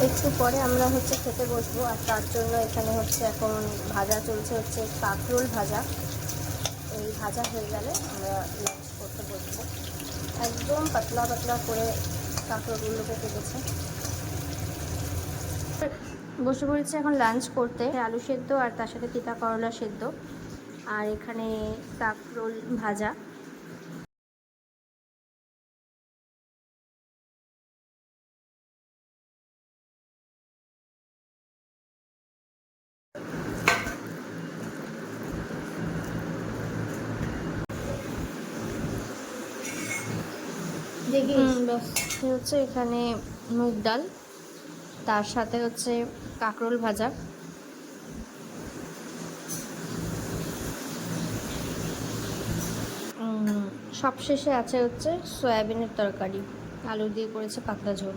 একটু পরে আমরা খেতে বসবো, আর তার জন্য এখানে এখন ভাজা চলছে, কাঁকরোল ভাজা। এই ভাজা হয়ে গেলে আমরা লাঞ্চ করতে বসবো। একদম পাতলা পাতলা করে কাঁকরোলগুলোকে কেটেছে। বসে পড়েছে এখন লাঞ্চ করতে। আলু সেদ্ধ আর তার সাথে তিতা করলা সেদ্ধ, আর এখানে কাঁকরোল ভাজা। এখানে মুগ ডাল, তার সাথে কাঁকরোল ভাজা। সবশেষে আছে সয়াবিনের তরকারি, আলু দিয়ে করেছে পাতলা ঝোল।